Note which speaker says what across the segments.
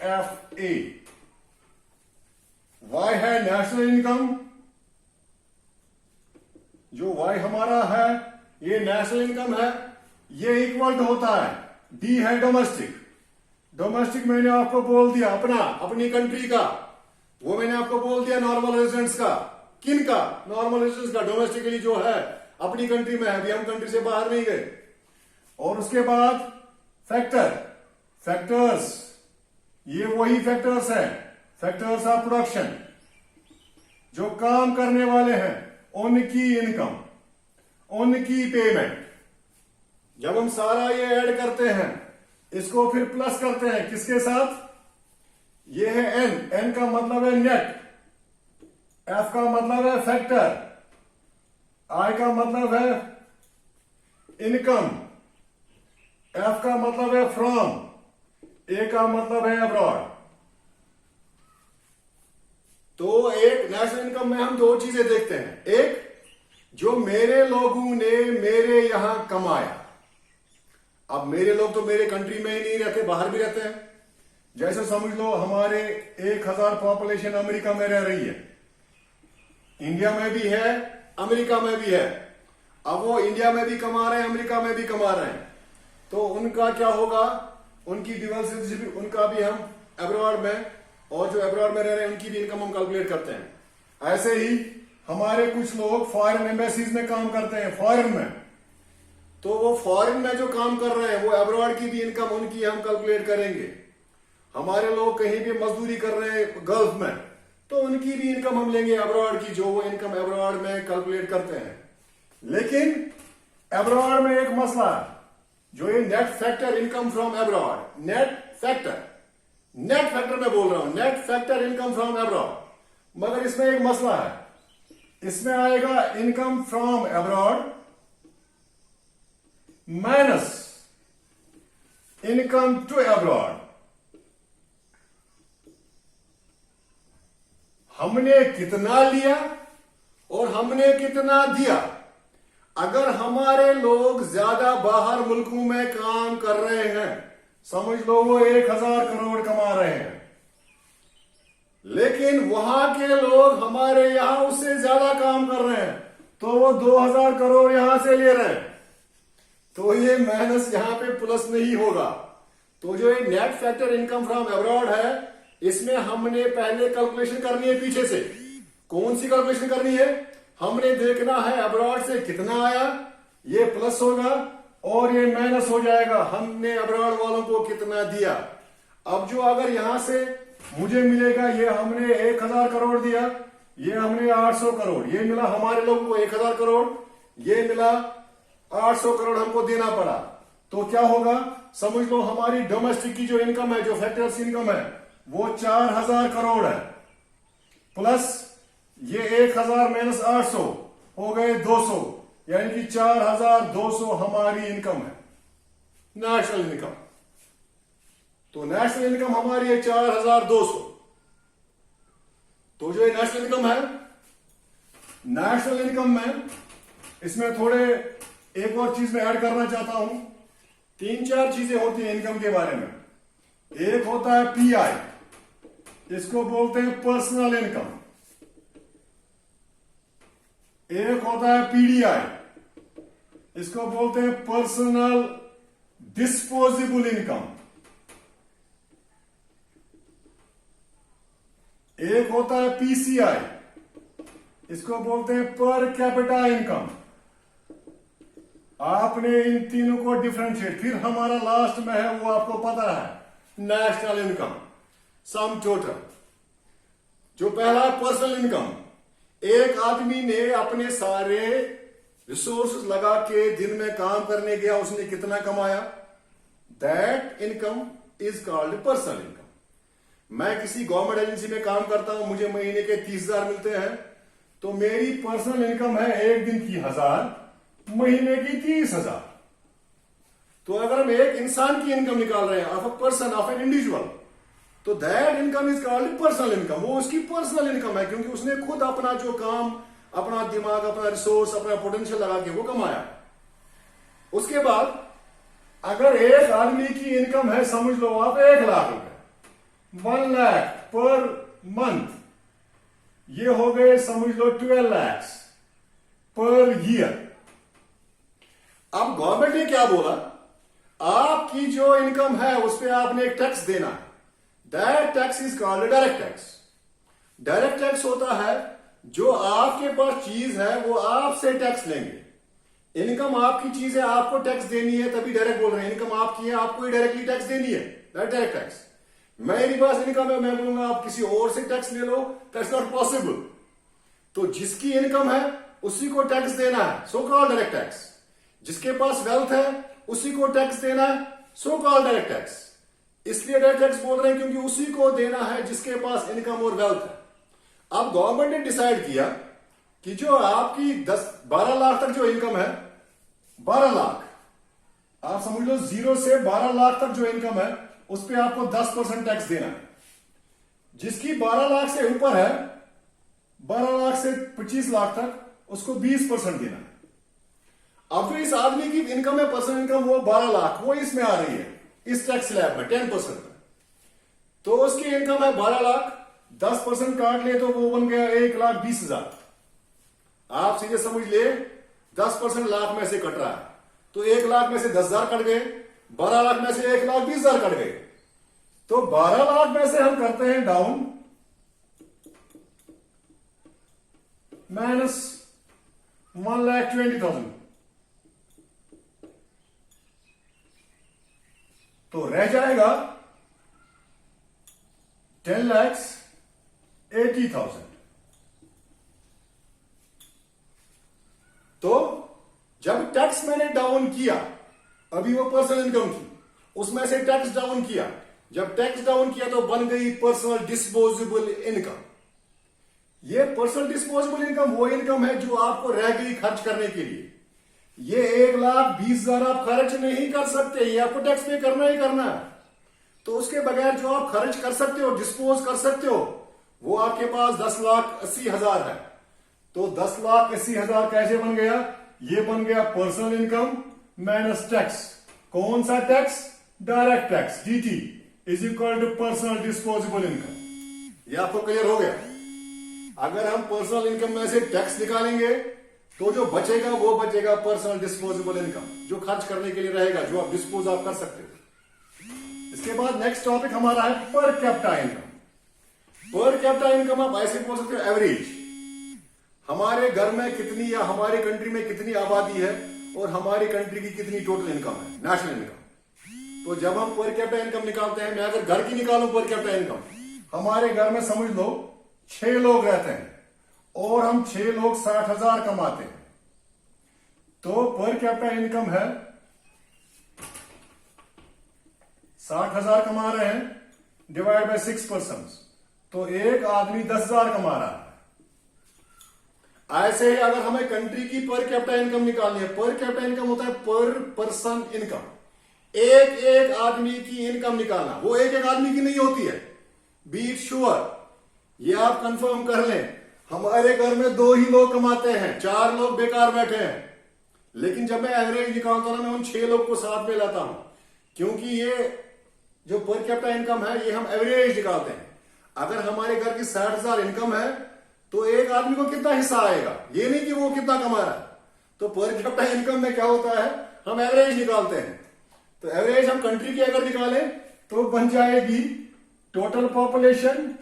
Speaker 1: NFA। Y है national income, जो Y हमारा है ये नेशनल इनकम है, ये इक्वल टू होता है डी है डोमेस्टिक। डोमेस्टिक मैंने आपको बोल दिया अपनी कंट्री का, वो मैंने आपको बोल दिया नॉर्मल रेजिडेंट्स का। किन का? नॉर्मल रेजिडेंट्स का। डोमेस्टिकली जो है अपनी कंट्री में है, अभी हम कंट्री से बाहर नहीं गए। और उसके बाद फैक्टर्स, ये वही फैक्टर्स है, फैक्टर्स ऑफ प्रोडक्शन, जो काम करने वाले हैं उनकी इनकम, उनकी पेमेंट। जब हम सारा ये ऐड करते हैं, इसको फिर प्लस करते हैं किसके साथ? ये है एन का मतलब है नेट, एफ का मतलब है फैक्टर, आई का मतलब है इनकम, एफ का मतलब है फ्रॉम, ए का मतलब है अब्रॉड। तो एक नेशनल इनकम में हम दो चीजें देखते हैं, एक जो मेरे लोगों ने मेरे यहां कमाया। अब मेरे लोग तो मेरे कंट्री में ही नहीं रहते, बाहर भी रहते हैं। जैसे समझ लो हमारे 1000 पॉपुलेशन अमेरिका में रह रही है, इंडिया में भी है, अमेरिका में भी है। अब वो इंडिया में भी कमा रहे हैं, अमेरिका में भी कमा रहे हैं, तो उनका क्या होगा? उनकी डिवर्सिटी, उनका भी हम अब्रॉड में, और जो अब्रॉड में रह रहे हैं उनकी भी इनकम हम कैलकुलेट करते हैं। ऐसे ही हमारे कुछ लोग फॉरेन एम्बेसीज में काम करते हैं, फॉरेन में, तो वो फॉरेन में जो काम कर रहे हैं वो अब्रॉड की भी इनकम उनकी हम कैलकुलेट करेंगे। हमारे लोग कहीं भी मजदूरी कर रहे हैं गल्फ में, तो उनकी भी इनकम हम लेंगे अब्रॉड की, जो वो इनकम अब्रॉड में कैलकुलेट करते हैं। लेकिन अब्रॉड में एक मसला है, जो ये net factor income from abroad, net factor में बोल रहा हूं, net factor income from abroad. मगर इसमें एक मसला है, इसमें आएगा income from abroad minus income to abroad. हमने कितना लिया और हमने कितना दिया। अगर हमारे लोग ज्यादा बाहर मुल्कों में काम कर रहे हैं, समझ लो वो 1000 करोड़ कमा रहे हैं, लेकिन वहां के लोग हमारे यहां उससे ज्यादा काम कर रहे हैं, तो वो 2000 करोड़ यहां से ले रहे हैं, तो ये माइनस यहां पे प्लस नहीं होगा। तो जो ये net factor income from abroad है, इसमें हमने पहले कैलकुलेशन करनी है पीछे से। कौन सी कैलकुलेशन करनी है? हमने देखना है अब्रॉड से कितना आया, ये प्लस होगा और ये माइनस हो जाएगा, हमने अब्रॉड वालों को कितना दिया। अब जो अगर यहां से मुझे मिलेगा, ये हमने 1000 करोड़ दिया, ये हमने 800 करोड़, ये मिला हमारे लोगों को 1000 करोड़, ये मिला 800 करोड़ हमको देना पड़ा। तो क्या होगा? समझ लो हमारी डोमेस्टिक की जो इनकम है, जो फैक्टर्स इनकम है, वो 4000 करोड़ है, प्लस ये 1000 माइनस 800 हो गए 200, यानी कि 4200 हमारी इनकम है, नेशनल इनकम। तो नेशनल इनकम हमारी है 4200। तो जो ये नेशनल इनकम है, नेशनल इनकम में इसमें थोड़े एक और चीज में ऐड करना चाहता हूं। 3-4 चीजें होती हैं इनकम के बारे में। एक होता है पीआई, इसको बोलते हैं पर्सनल इनकम। एक होता है पीडीआई, इसको बोलते हैं पर्सनल डिस्पोजेबल इनकम। एक होता है पीसीआई, इसको बोलते हैं पर कैपिटा इनकम। आपने इन तीनों को डिफरेंशिएट, फिर हमारा लास्ट में है वो आपको पता है, नेशनल इनकम, सम टोटल। जो पहला है पर्सनल इनकम, एक आदमी ने अपने सारे रिसोर्सेज लगा के दिन में काम करने गया, उसने कितना कमाया, that income is called personal income. मैं किसी गवर्नमेंट एजेंसी में काम करता हूं, मुझे महीने के 30,000 मिलते हैं, तो मेरी पर्सनल इनकम है एक दिन की 1000, महीने की 30,000। तो अगर हम एक इंसान की इनकम निकाल रहे हैं, of a person, of an individual, तो that income is called personal income. वो उसकी पर्सनल इनकम है, क्योंकि उसने खुद अपना जो काम, अपना दिमाग, अपना रिसोर्स, अपना पोटेंशियल लगा के वो कमाया। उसके बाद अगर एक आदमी की इनकम है, समझ लो आप 1 लाख रुपए, 1 लाख पर मंथ, ये हो गए समझ लो 12 लाख पर ईयर। अब गवर्नमेंट ने क्या बोला, आपकी जो इनकम है उस पर आपने एक टैक्स देना है। That tax is called direct tax. Direct tax होता है जो आपके पास चीज है वो आपसे टैक्स लेंगे। इनकम आपकी चीज है, आपको टैक्स देनी है, तभी डायरेक्ट बोल रहे हैं। इनकम आपकी है, आपको ही डायरेक्टली टैक्स देनी है, दैट डायरेक्ट टैक्स। मेरे पास इनकम है, मैं बोलूंगा आप किसी और से टैक्स ले लो, दैट्स नॉट पॉसिबल। तो जिसकी इनकम है उसी को टैक्स देना है, सो कॉल्ड डायरेक्ट टैक्स। जिसके पास वेल्थ है उसी को टैक्स देना है, सो कॉल्ड डायरेक्ट टैक्स। इसलिए डायरेक्ट टैक्स बोल रहे हैं क्योंकि उसी को देना है जिसके पास इनकम और वेल्थ है। अब गवर्नमेंट ने डिसाइड किया कि जो आपकी 12 लाख तक जो इनकम है, 12 लाख आप समझ लो, 0 से 12 लाख तक जो इनकम है उस पर आपको 10% टैक्स देना है। जिसकी 12 लाख से ऊपर है, 12 लाख से 25 लाख तक, उसको 20% देना है। अब जो इस आदमी की इनकम है, पर्सनल इनकम, वो 12 लाख, वो इसमें आ रही है इस टैक्स स्लैब में 10% में। तो उसकी इनकम है 12 लाख, 10% काट ले तो वो बन गया 1,20,000। आप सीधे समझ ले 10% लाख में से कट रहा है, तो 1 लाख में से 10,000 कट गए, 12 लाख में से 1,20,000 कट गए। तो 12 लाख में से हम करते हैं डाउन माइनस 1,20,000, तो रह जाएगा 10,80,000। तो जब टैक्स मैंने डाउन किया, अभी वो पर्सनल इनकम थी, उसमें से टैक्स डाउन किया, जब टैक्स डाउन किया तो बन गई पर्सनल डिस्पोजेबल इनकम। ये पर्सनल डिस्पोजेबल इनकम वो इनकम है जो आपको रह गई खर्च करने के लिए। ये 1,20,000 आप खर्च नहीं कर सकते, ये आपको टैक्स पे करना ही करना है। तो उसके बगैर जो आप खर्च कर सकते हो, डिस्पोज कर सकते हो, वो आपके पास 10,80,000 है। तो 10,80,000 कैसे बन गया? ये बन गया पर्सनल इनकम माइनस टैक्स। कौन सा टैक्स? Direct tax, DT is equal to personal disposable income. ये आपको क्लियर हो गया? अगर हम पर्सनल इनकम में से टैक्स निकालेंगे तो जो बचेगा वो बचेगा पर्सनल डिस्पोजेबल इनकम, जो खर्च करने के लिए रहेगा, जो आप डिस्पोज आप कर सकते हो। इसके बाद नेक्स्ट टॉपिक हमारा है per capita income. Per capita income आप ऐसे बोल सकते हो एवरेज, हमारे घर में कितनी या हमारी कंट्री में कितनी आबादी है और हमारी कंट्री की कितनी टोटल इनकम है, नेशनल इनकम। तो जब हम पर कैपिटा इनकम निकालते हैं, मैं अगर घर की निकालूं पर कैपिटा इनकम, हमारे घर में समझ लो 6 लोग रहते हैं और हम 6 लोग 60,000 कमाते हैं, तो पर कैपिटा इनकम है 60,000 कमा रहे हैं, डिवाइड बाय 6 पर्सन, तो एक आदमी 10,000 कमा रहा है। ऐसे ही अगर हमें कंट्री की पर कैपिटा इनकम निकालनी है, पर कैपिटा इनकम होता है पर पर्सन इनकम, एक एक आदमी की इनकम निकालना। वो एक एक आदमी की नहीं होती है, बी इट श्योर, ये आप कंफर्म कर लें। हमारे घर में 2 ही लोग कमाते हैं, 4 लोग बेकार बैठे हैं। लेकिन जब मैं एवरेज निकालता हूं ना, मैं उन 6 लोग को साथ में लाता हूं, क्योंकि ये जो पर कैपिटा इनकम है ये हम एवरेज निकालते हैं। अगर हमारे घर की 60,000 इनकम है तो एक आदमी को कितना हिस्सा आएगा, ये नहीं कि वो कितना कमा रहा है। तो पर कैपिटा इनकम में क्या होता है, हम एवरेज निकालते हैं। तो एवरेज हम कंट्री की अगर निकालें तो बन जाएगी total population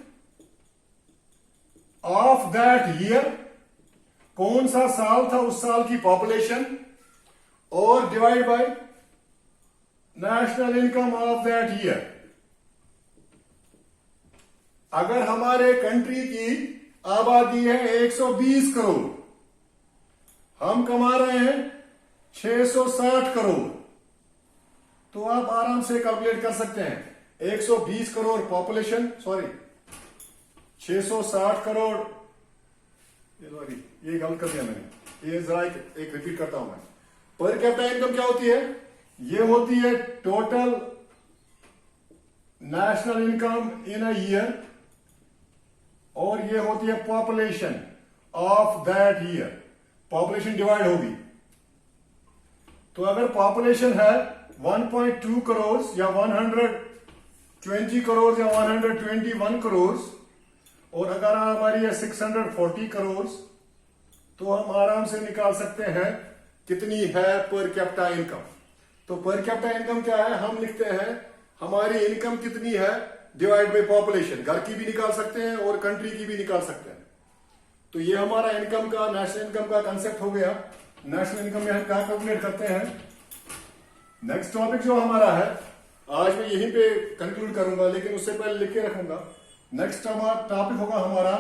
Speaker 1: of that year, कौन सा साल था उस साल की पॉपुलेशन, और divide by national income of that year. अगर हमारे कंट्री की आबादी है 120 करोड़, हम कमा रहे हैं 660 करोड़, तो आप आराम से कैलकुलेट कर सकते हैं 120 करोड़ पॉपुलेशन, सॉरी 660 करोड़, ये गलत कर दिया मैंने, ये जरा एक रिपीट करता हूं मैं। पर कैपिटा इनकम क्या होती है? ये होती है total national income in a year, और ये होती है population of that year. Population divide होगी, तो अगर पॉपुलेशन है 1.2 करोड़ या 20 करोड़ या 121 करोड़, और अगर हमारी है 640 करोड़, तो हम आराम से निकाल सकते हैं कितनी है पर कैपिटा इनकम। तो पर कैपिटा इनकम क्या है, हम लिखते हैं हमारी इनकम कितनी है डिवाइड बाय पॉपुलेशन। घर की भी निकाल सकते हैं और कंट्री की भी निकाल सकते हैं। तो ये हमारा इनकम का, नेशनल इनकम का कंसेप्ट हो गया। नेशनल इनकम में हम क्या कैलकुलेट करते हैं। नेक्स्ट टॉपिक जो हमारा है, आज मैं यहीं पे कंक्लूड करूंगा, लेकिन उससे पहले लिख के रखूंगा। नेक्स्ट टॉपिक होगा हमारा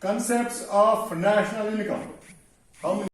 Speaker 1: कंसेप्ट्स ऑफ नेशनल इनकम। हम